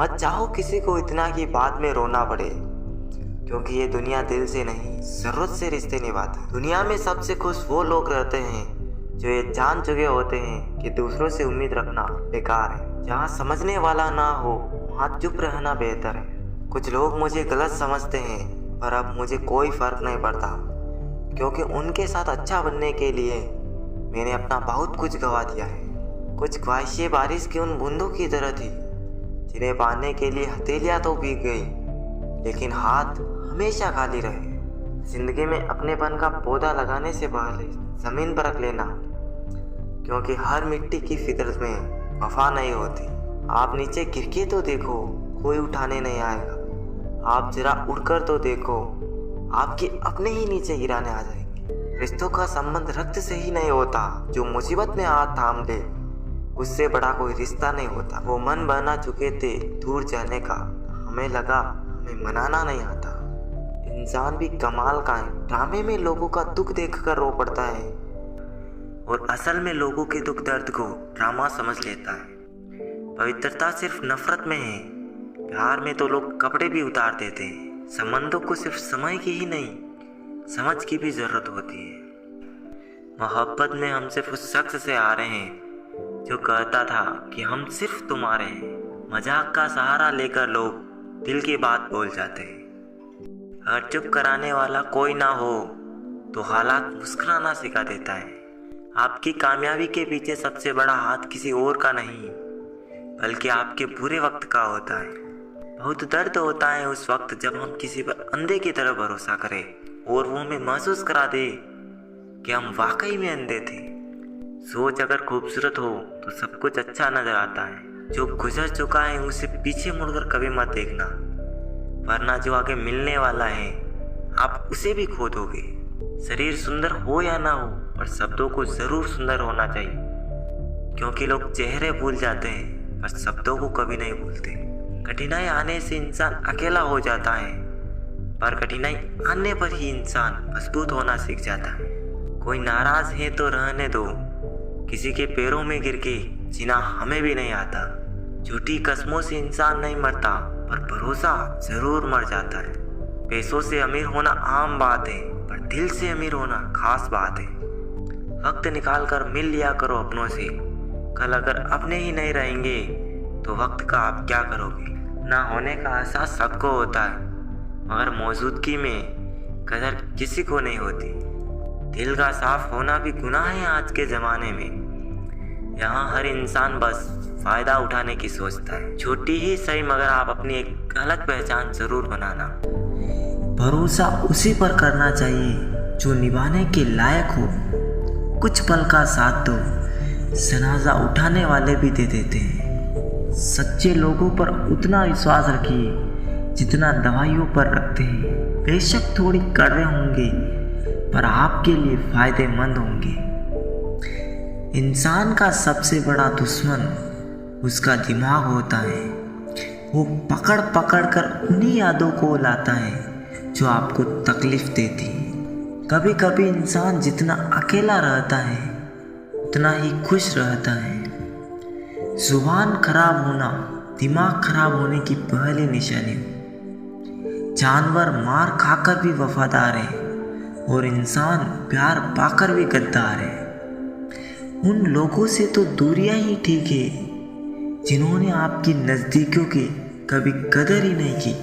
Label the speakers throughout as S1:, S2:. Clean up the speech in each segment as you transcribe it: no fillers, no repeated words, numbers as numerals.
S1: मत चाहो किसी को इतना कि बाद में रोना पड़े, क्योंकि ये दुनिया दिल से नहीं जरूरत से रिश्ते निभाती। दुनिया में सबसे खुश वो लोग रहते हैं जो ये जान चुके होते हैं कि दूसरों से उम्मीद रखना बेकार है। जहाँ समझने वाला ना हो वहाँ चुप रहना बेहतर है। कुछ लोग मुझे गलत समझते हैं, पर अब मुझे कोई फर्क नहीं पड़ता, क्योंकि उनके साथ अच्छा बनने के लिए मैंने अपना बहुत कुछ गवा दिया है। कुछ ख्वाहिशें बारिश की उन बूंदों की तरह थी जिन्हें पाने के लिए हथेलियाँ तो भीग गई, लेकिन हाथ हमेशा खाली रहे। जिंदगी में अपनेपन का पौधा लगाने से पहले जमीन पर रख लेना, क्योंकि हर मिट्टी की फिक्र में वफा नहीं होती। आप नीचे गिर के तो देखो, कोई उठाने नहीं आएगा। आप जरा उड़कर तो देखो, आपके अपने ही नीचे गिराने आ जाएंगे। रिश्तों का संबंध रक्त से ही नहीं होता, जो मुसीबत में हाथ थाम ले उससे बड़ा कोई रिश्ता नहीं होता। वो मन बना चुके थे दूर जाने का, हमें लगा हमें मनाना नहीं आता। इंसान भी कमाल का है, ड्रामे में लोगों का दुख देखकर रो पड़ता है और असल में लोगों के दुख दर्द को ड्रामा समझ लेता है। पवित्रता सिर्फ नफरत में है, प्यार में तो लोग कपड़े भी उतार देते हैं। संबंधों को सिर्फ समय की ही नहीं समझ की भी जरूरत होती है। मोहब्बत में हम सिर्फ उस शख्स से आ रहे हैं जो कहता था कि हम सिर्फ तुम्हारे हैं। मजाक का सहारा लेकर लोग दिल की बात बोल जाते हैं। अगर चुप कराने वाला कोई ना हो तो हालात मुस्कुराना सिखा देता है। आपकी कामयाबी के पीछे सबसे बड़ा हाथ किसी और का नहीं, बल्कि आपके बुरे वक्त का होता है। बहुत दर्द होता है उस वक्त जब हम किसी पर अंधे की तरह भरोसा करें और वो हमें महसूस करा दे कि हम वाकई में अंधे थे। सोच अगर खूबसूरत हो तो सब कुछ अच्छा नजर आता है। जो गुजर चुका है उसे पीछे मुड़कर कभी मत देखना, वरना जो आगे मिलने वाला है आप उसे भी खो दोगे। शरीर सुंदर हो या ना हो, पर शब्दों को जरूर सुंदर होना चाहिए, क्योंकि लोग चेहरे भूल जाते हैं पर शब्दों को कभी नहीं भूलते। कठिनाई आने से इंसान अकेला हो जाता है, पर कठिनाई आने पर ही इंसान मजबूत होना सीख जाता है। कोई नाराज है तो रहने दो, किसी के पैरों में गिर के जीना हमें भी नहीं आता। झूठी कस्मों से इंसान नहीं मरता, पर भरोसा जरूर मर जाता है। पैसों से अमीर होना आम बात है, पर दिल से अमीर होना खास बात है। वक्त निकाल कर मिल लिया करो अपनों से। कल अगर अपने ही नहीं रहेंगे तो वक्त का आप क्या करोगे। ना होने का एहसास सबको होता है, मगर मौजूदगी में कदर किसी को नहीं होती। दिल का साफ होना भी गुनाह है आज के ज़माने में। यहाँ हर इंसान बस फ़ायदा उठाने की सोचता है। छोटी ही सही, मगर आप अपनी एक अलग पहचान ज़रूर बनाना। भरोसा उसी पर करना चाहिए जो निभाने के लायक हो। कुछ पल का साथ दो, जनाजा उठाने वाले भी दे देते हैं। सच्चे लोगों पर उतना विश्वास रखिए जितना दवाइयों पर रखते हैं। बेशक थोड़ी कड़वे होंगे, पर आपके लिए फायदेमंद होंगे। इंसान का सबसे बड़ा दुश्मन उसका दिमाग होता है। वो पकड़ पकड़ कर उन्हीं यादों को लाता है जो आपको तकलीफ देती है। कभी कभी इंसान जितना अकेला रहता है उतना ही खुश रहता है। जुबान खराब होना दिमाग खराब होने की पहली निशानी है। जानवर मार खाकर भी वफादार है और इंसान प्यार पाकर भी गद्दार है। उन लोगों से तो दूरियां ही ठीक है जिन्होंने आपकी नज़दीकियों की कभी कदर ही नहीं की।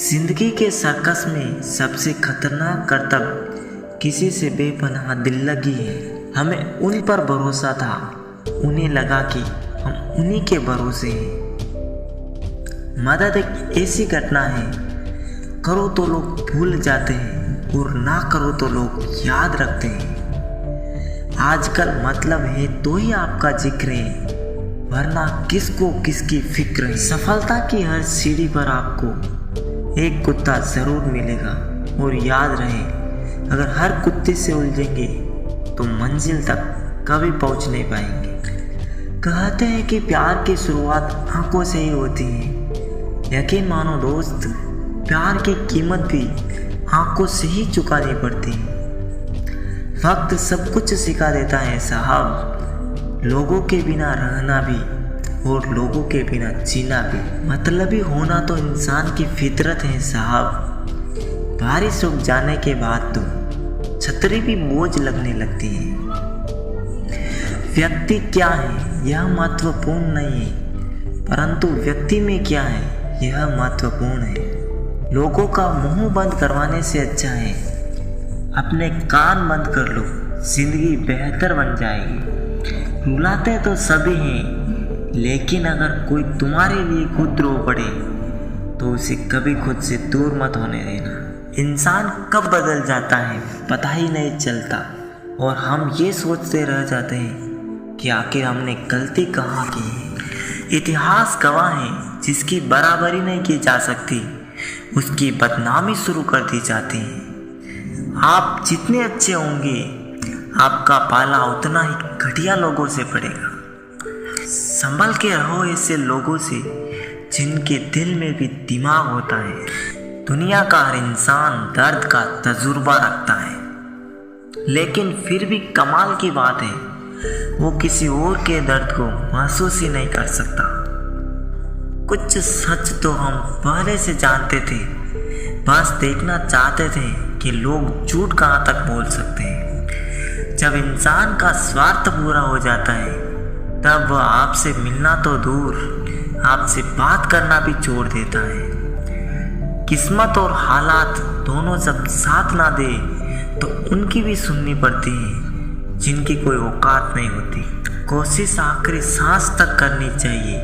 S1: जिंदगी के सर्कस में सबसे खतरनाक करतब किसी से बेपनाह दिल लगी है। हमें उन पर भरोसा था, उन्हें लगा कि हम उन्हीं के भरोसे हैं। मदद एक ऐसी घटना है, करो तो लोग भूल जाते हैं और ना करो तो लोग याद रखते हैं। आजकल मतलब है तो ही आपका जिक्र है, वरना किसको किसकी फिक्र है। सफलता की हर सीढ़ी पर आपको एक कुत्ता जरूर मिलेगा, और याद रहे अगर हर कुत्ते से उलझेंगे तो मंजिल तक कभी पहुंच नहीं पाएंगे। कहते हैं कि प्यार की शुरुआत आंखों से ही होती है। यकीन मानो दोस्त, प्यार की कीमत भी आंखों से ही चुकानी पड़ती है। वक्त सब कुछ सिखा देता है साहब, लोगों के बिना रहना भी और लोगों के बिना जीना भी मतलबी होना तो इंसान की फितरत है साहब। बारिश रुक जाने के बाद तो छतरी भी बोझ लगने लगती है। व्यक्ति क्या है यह महत्वपूर्ण नहीं है, परंतु व्यक्ति में क्या है यह महत्वपूर्ण है। लोगों का मुंह बंद करवाने से अच्छा है अपने कान बंद कर लो, जिंदगी बेहतर बन जाएगी। रुलाते तो सभी हैं, लेकिन अगर कोई तुम्हारे लिए खुद रो पड़े तो उसे कभी खुद से दूर मत होने देना। इंसान कब बदल जाता है पता ही नहीं चलता, और हम ये सोचते रह जाते हैं कि आखिर हमने गलती कहाँ की है। इतिहास गवाह है, जिसकी बराबरी नहीं की जा सकती उसकी बदनामी शुरू कर दी जाती है। आप जितने अच्छे होंगे आपका पाला उतना ही घटिया लोगों से पड़ेगा। संभल के रहो ऐसे लोगों से जिनके दिल में भी दिमाग होता है। दुनिया का हर इंसान दर्द का तजुर्बा रखता है, लेकिन फिर भी कमाल की बात है वो किसी और के दर्द को महसूस ही नहीं कर सकता। कुछ सच तो हम पहले से जानते थे, बस देखना चाहते थे कि लोग झूठ कहाँ तक बोल सकते हैं। जब इंसान का स्वार्थ पूरा हो जाता है तब वह आपसे मिलना तो दूर आपसे बात करना भी छोड़ देता है। किस्मत और हालात दोनों जब साथ ना दे तो उनकी भी सुननी पड़ती है जिनकी कोई औकात नहीं होती। कोशिश आखिरी सांस तक करनी चाहिए,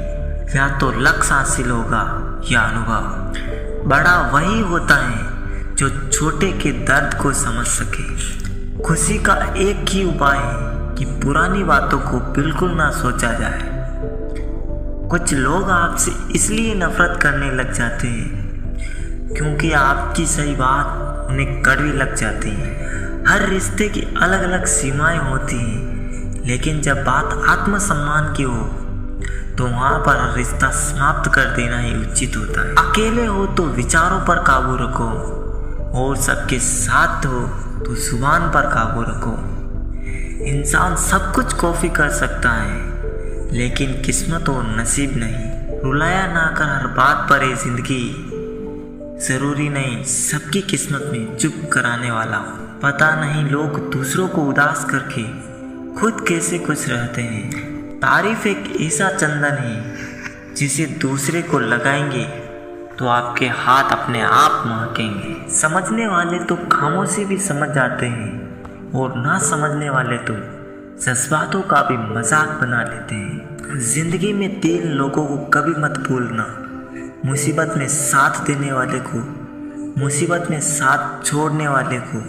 S1: या तो लक्ष्य हासिल होगा या अनुभव। बड़ा वही होता है जो छोटे के दर्द को समझ सके। खुशी का एक ही उपाय है कि पुरानी बातों को बिल्कुल ना सोचा जाए। कुछ लोग आपसे इसलिए नफरत करने लग जाते हैं क्योंकि आपकी सही बात उन्हें कड़वी लग जाती है। हर रिश्ते की अलग अलग सीमाएं होती हैं, लेकिन जब बात आत्मसम्मान की हो तो वहाँ पर रिश्ता समाप्त कर देना ही उचित होता है। अकेले हो तो विचारों पर काबू रखो, और सबके साथ हो तो जुबान पर काबू रखो। इंसान सब कुछ कॉपी कर सकता है, लेकिन किस्मत और नसीब नहीं। रुलाया ना कर हर बात पर ये जिंदगी, जरूरी नहीं सबकी किस्मत में चुप कराने वाला हो। पता नहीं लोग दूसरों को उदास करके खुद कैसे खुश रहते हैं। तारीफ एक ऐसा चंदन है जिसे दूसरे को लगाएंगे तो आपके हाथ अपने आप महकेंगे। समझने वाले तो खामोशी भी समझ जाते हैं, और ना समझने वाले तो जज्बातों का भी मजाक बना लेते हैं। जिंदगी में 3 लोगों को कभी मत भूलना, मुसीबत में साथ देने वाले को, मुसीबत में साथ छोड़ने वाले को,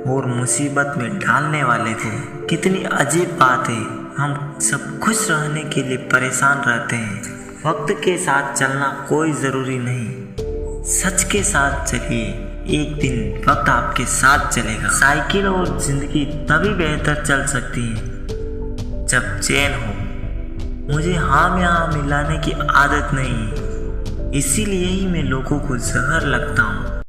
S1: और मुसीबत में डालने वाले को। कितनी अजीब बात है, हम सब खुश रहने के लिए परेशान रहते हैं। वक्त के साथ चलना कोई ज़रूरी नहीं, सच के साथ चलिए, एक दिन वक्त आपके साथ चलेगा। साइकिल और ज़िंदगी तभी बेहतर चल सकती है जब चैन हो। मुझे हाँ यहाँ मिलाने की आदत नहीं है, इसीलिए ही मैं लोगों को जहर लगता हूँ।